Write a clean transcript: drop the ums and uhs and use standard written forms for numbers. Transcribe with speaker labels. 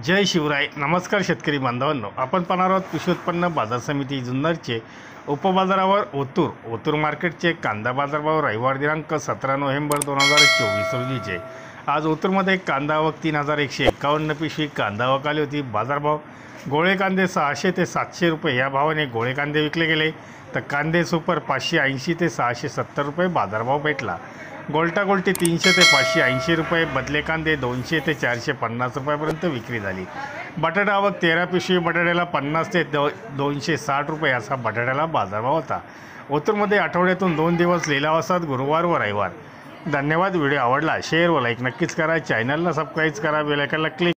Speaker 1: जय शिवराय. नमस्कार शेतकरी बांधवांनो, आपण पाहणार आहोत कृषी उत्पन्न बाजार समिती जुन्नरचे उपबाजारावर ओतूर मार्केटचे कांदा बाजारभाव रविवार दिनांक 17 नोव्हेंबर 2024 रोजीचे. आज ओतूरमध्ये कांदा आवक 3151 पिशवी कांदा आवक आली होती. बाजारभाव गोळे कांदे 600 ते 700 रुपये या भावाने गोळे कांदे विकले गेले, तर कांदे सुपर 580 ते 670 रुपये बाजारभाव भेटला. गोल्टा गोल्टी 300 ते 580 रुपये, बदले कांदे 200 ते 450 रुपयापर्यंत विक्री झाली. बटाटा आवक 13 पिशवी, बटाट्याला 50 ते 260 रुपये असा बटाट्याला बाजारभाव होता. ओतूरमध्ये आठवड्यातून 2 दिवस लिलाव असतात, गुरुवार व रविवार. धन्यवाद. व्हिडिओ आवडला शेअर व लाईक नक्कीच करा. चॅनलला सबस्क्राईब करा, बेल आयकॉनला क्लिक